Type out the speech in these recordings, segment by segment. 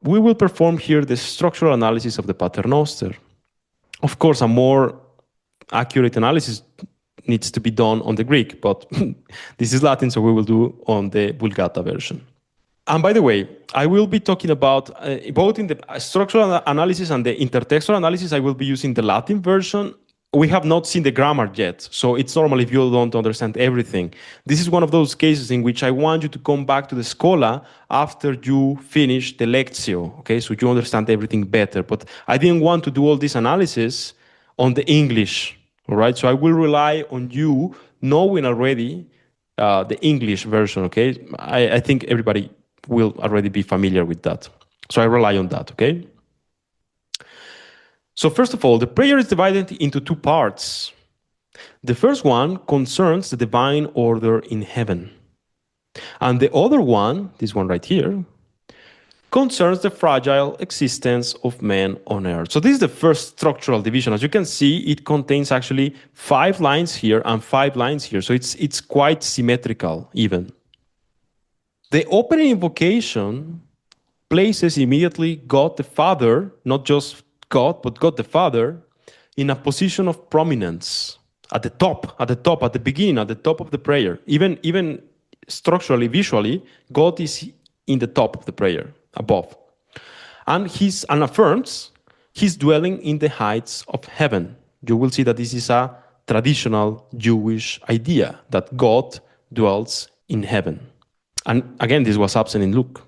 we will perform here the structural analysis of the Pater Noster. Of course, a more accurate analysis needs to be done on the Greek, but this is Latin, so we will do on the Vulgata version. And by the way, I will be talking about, both in the structural analysis and the intertextual analysis, I will be using the Latin version. We have not seen the grammar yet, so it's normal if you don't understand everything. This is one of those cases in which I want you to come back to the Schola after you finish the Lectio, okay, so you understand everything better. But I didn't want to do all this analysis on the English, all right? So I will rely on you knowing already the English version, okay? I think everybody will already be familiar with that. So I rely on that, okay? So first of all, the prayer is divided into two parts. The first one concerns the divine order in heaven. And the other one, this one right here, concerns the fragile existence of man on earth. So this is the first structural division. As you can see, it contains actually 5 lines here and 5 lines here. So it's quite symmetrical even. The opening invocation places immediately God the Father, not just God, but God the Father, in a position of prominence at the top, at the beginning, at the top of the prayer. Even structurally, visually, God is in the top of the prayer, above. And affirms his dwelling in the heights of heaven. You will see that this is a traditional Jewish idea, that God dwells in heaven. And again, this was absent in Luke.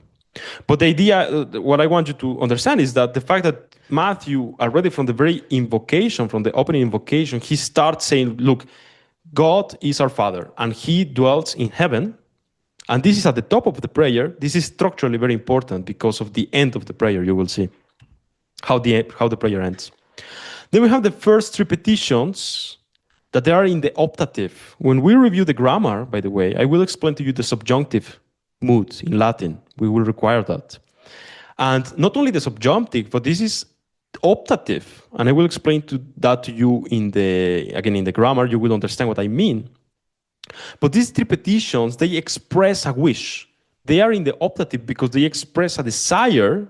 But the idea, what I want you to understand is that the fact that Matthew, already from the very invocation, from the opening invocation, he starts saying, look, God is our Father, and he dwells in heaven. And this is at the top of the prayer. This is structurally very important because of the end of the prayer. You will see how the prayer ends. Then we have the first 3 petitions that they are in the optative. When we review the grammar, by the way, I will explain to you the subjunctive mood in Latin. We will require that. And not only the subjunctive, but this is optative. And I will explain that to you in the grammar. You will understand what I mean. But these 3 petitions, they express a wish. They are in the optative because they express a desire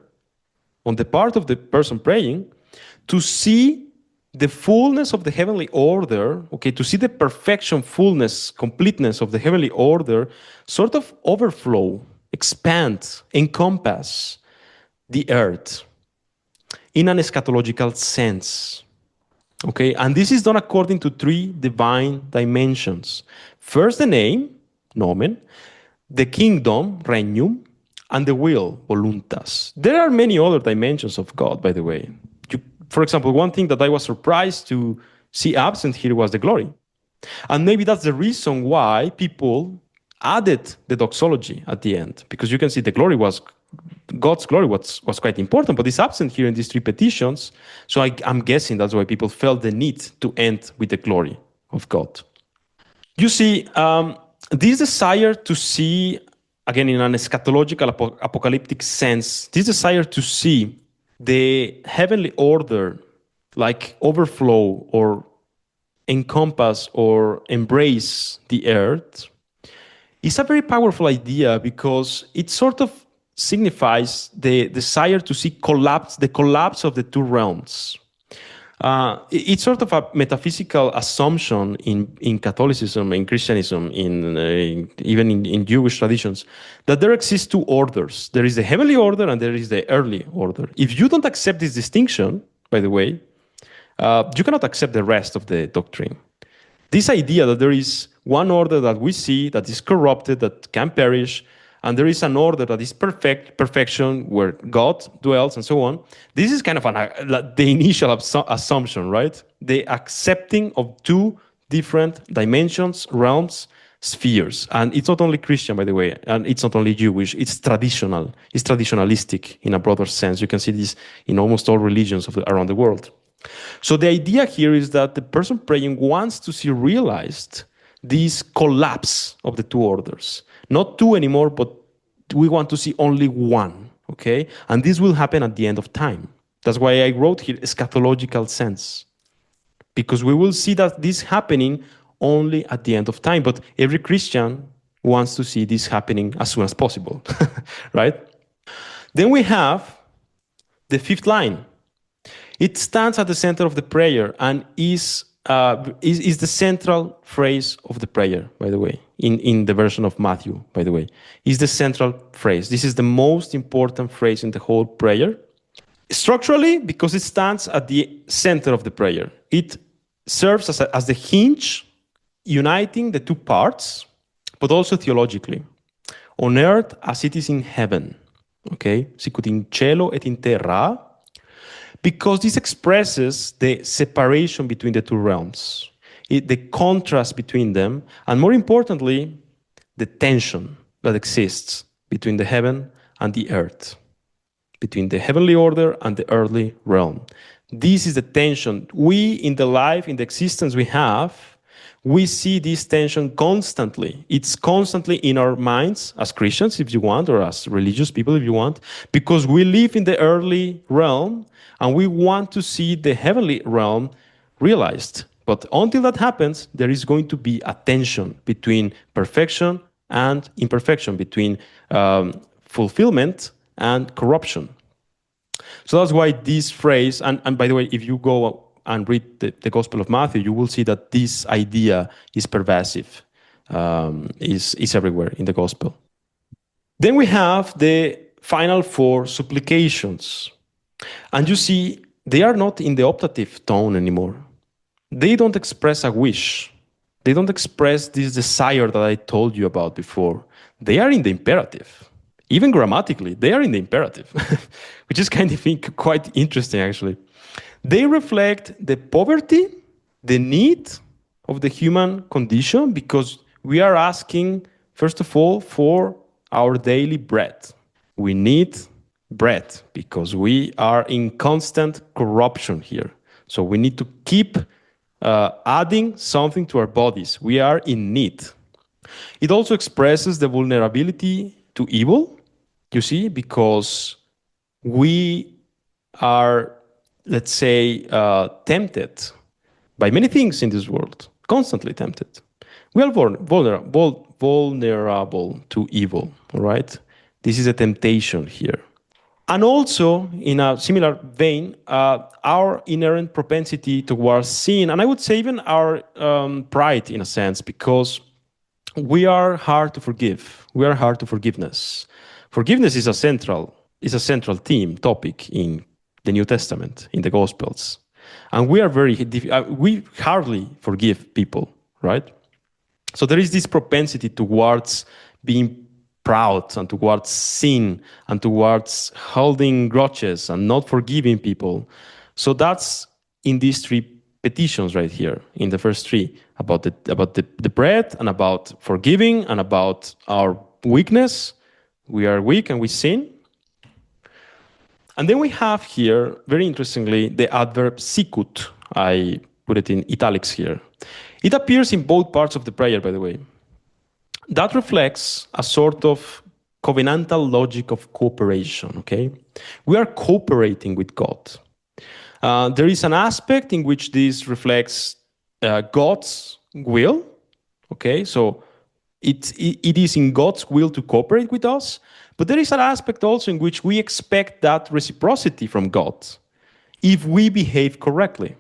on the part of the person praying to see the fullness of the heavenly order, okay, to see the perfection, fullness, completeness of the heavenly order sort of overflow, expand, encompass the earth in an eschatological sense. Okay, and this is done according to 3 divine dimensions. First, the name, nomen, the kingdom, regnum, and the will, voluntas. There are many other dimensions of God, by the way. For example, one thing that I was surprised to see absent here was the glory. And maybe that's the reason why people added the doxology at the end, because you can see God's glory was quite important, but it's absent here in these 3 petitions. So I'm guessing that's why people felt the need to end with the glory of God. You see, this desire to see, again, in an eschatological, apocalyptic sense, this desire to see the heavenly order like overflow or encompass or embrace the earth is a very powerful idea because it sort of signifies the desire to see the collapse of the 2 realms. It's sort of a metaphysical assumption in Catholicism, in Christianism, even in Jewish traditions, that there exist 2 orders. There is the heavenly order and there is the earthly order. If you don't accept this distinction, by the way, you cannot accept the rest of the doctrine. This idea that there is one order that we see that is corrupted, that can perish, and there is an order that is perfection, where God dwells, and so on. This is kind of the initial assumption, right? The accepting of 2 different dimensions, realms, spheres. And it's not only Christian, by the way, and it's not only Jewish, it's traditional. It's traditionalistic in a broader sense. You can see this in almost all religions around the world. So the idea here is that the person praying wants to see realized this collapse of the 2 orders. Not 2 anymore, but we want to see only one, okay? And this will happen at the end of time. That's why I wrote here eschatological sense. Because we will see that this happening only at the end of time. But every Christian wants to see this happening as soon as possible, right? Then we have the fifth line. It stands at the center of the prayer and is the central phrase of the prayer, by the way, in the version of Matthew, by the way. Is the central phrase. This is the most important phrase in the whole prayer. Structurally, because it stands at the center of the prayer. It serves as the hinge uniting the two parts, but also theologically. On earth as it is in heaven. Okay? Sicut in cielo et in terra. Because this expresses the separation between the two realms, the contrast between them, and more importantly, the tension that exists between the heaven and the earth, between the heavenly order and the earthly realm. This is the tension. We, in the life, in the existence we have, we see this tension constantly. It's constantly in our minds as Christians, if you want, or as religious people, if you want, because we live in the earthly realm and we want to see the heavenly realm realized. But until that happens, there is going to be a tension between perfection and imperfection, between fulfillment and corruption. So that's why this phrase, and by the way, if you go and read the Gospel of Matthew, you will see that this idea is pervasive, is everywhere in the Gospel. Then we have the final four supplications. And you see, they are not in the optative tone anymore. They don't express a wish. They don't express this desire that I told you about before. They are in the imperative. Even grammatically, they are in the imperative, which is kind of quite interesting, actually. They reflect the poverty, the need of the human condition, because we are asking, first of all, for our daily bread. We need bread because we are in constant corruption here. So we need to keep adding something to our bodies. We are in need. It also expresses the vulnerability to evil, you see, because we are, let's say, tempted by many things in this world, constantly tempted. We are vulnerable to evil, all right? This is a temptation here. And also, in a similar vein, our inherent propensity towards sin, and I would say even our pride, in a sense, because we are hard to forgive. We are hard to forgiveness. Forgiveness is a central topic in the New Testament, in the Gospels. And we are we hardly forgive people, right? So there is this propensity towards being proud and towards sin and towards holding grudges and not forgiving people. So that's in these three petitions right here, in the first three, about the bread and about forgiving and about our weakness. We are weak and we sin. And then we have here, very interestingly, the adverb sicut. I put it in italics here. It appears in both parts of the prayer, by the way. That reflects a sort of covenantal logic of cooperation, okay? We are cooperating with God. There is an aspect in which this reflects God's will, okay? So it is in God's will to cooperate with us, but there is an aspect also in which we expect that reciprocity from God if we behave correctly,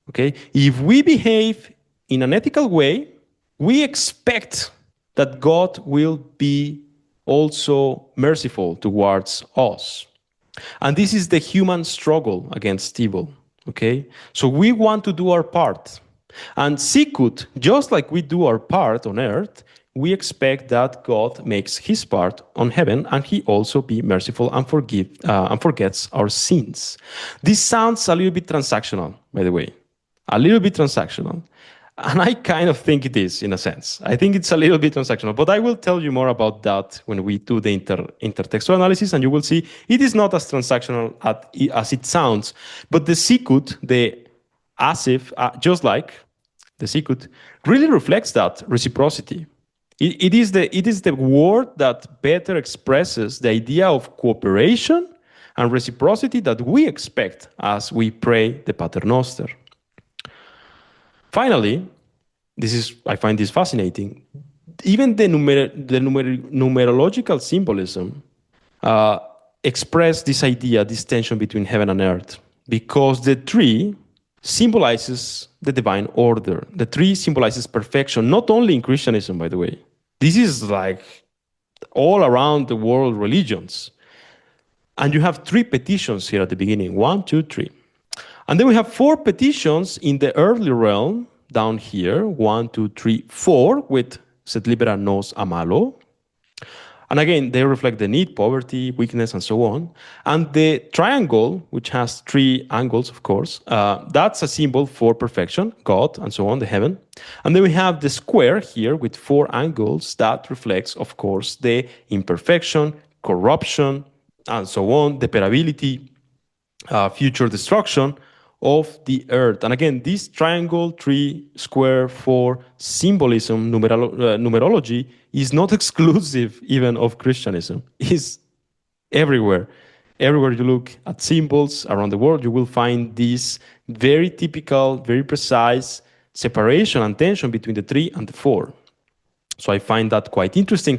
okay? If we behave in an ethical way, we expect that God will be also merciful towards us. And this is the human struggle against evil, okay? So we want to do our part. And sicut, just like we do our part on earth, we expect that God makes his part on heaven and he also be merciful and forgets our sins. This sounds a little bit transactional, by the way. A little bit transactional. And I kind of think it is, in a sense. I think it's a little bit transactional, but I will tell you more about that when we do the intertextual analysis, and you will see it is not as transactional as it sounds. But the sicut, the as if, just like the sicut, really reflects that reciprocity. It is the word that better expresses the idea of cooperation and reciprocity that we expect as we pray the Pater Noster. Finally, I find this fascinating. Even the numerological symbolism express this idea, this tension between heaven and earth, because the tree symbolizes the divine order. The tree symbolizes perfection, not only in Christianism, by the way. This is like all around the world religions. And you have 3 petitions here at the beginning: 1, 2, 3. And then we have 4 petitions in the earthly realm down here: 1, 2, 3, 4, with "Sed libera nos a malo." And again, they reflect the need, poverty, weakness, and so on. And the triangle, which has 3 angles, of course, that's a symbol for perfection, God, and so on, the heaven. And then we have the square here with 4 angles that reflects, of course, the imperfection, corruption, and so on, depravity, future destruction of the earth. And again, this triangle, 3, square, 4 symbolism, numerology, is not exclusive even of Christianism. It's everywhere. Everywhere you look at symbols around the world, you will find this very typical, very precise separation and tension between the 3 and the 4. So I find that quite interesting.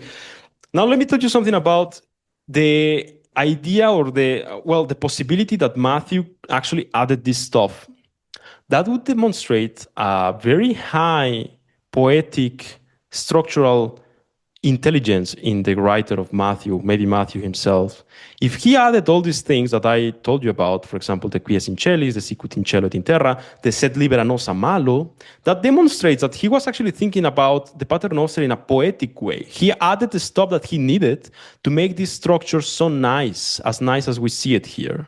Now let me tell you something about the idea or the possibility that Matthew actually added this stuff. That would demonstrate a very high poetic, structural intelligence in the writer of Matthew, maybe Matthew himself. If he added all these things that I told you about, for example, the quies in celis, the sicut in cielo et in terra, the sed libera nos a malo, that demonstrates that he was actually thinking about the Pater Noster in a poetic way. He added the stuff that he needed to make this structure so nice as we see it here.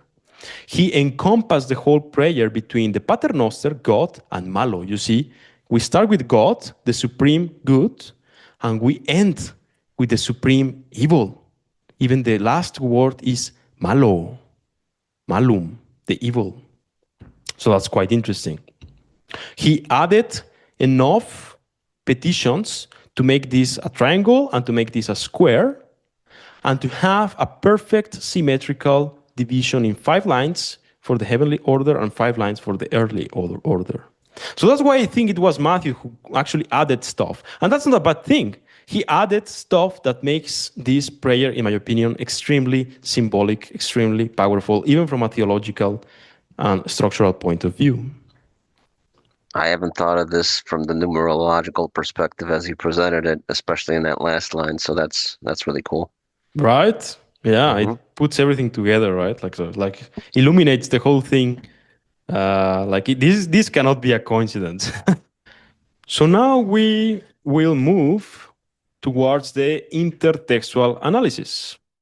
He encompassed the whole prayer between the Pater Noster, God, and malo. You see, we start with God, the supreme good, and we end with the supreme evil. Even the last word is malo, malum, the evil. So that's quite interesting. He added enough petitions to make this a triangle and to make this a square and to have a perfect symmetrical division in 5 lines for the heavenly order and 5 lines for the earthly order. So that's why I think it was Matthew who actually added stuff. And that's not a bad thing. He added stuff that makes this prayer, in my opinion, extremely symbolic, extremely powerful, even from a theological and structural point of view. I haven't thought of this from the numerological perspective as you presented it, especially in that last line. So that's really cool. Right? Yeah, It puts everything together, right? Like illuminates the whole thing. This cannot be a coincidence. So now we will move towards the intertextual analysis.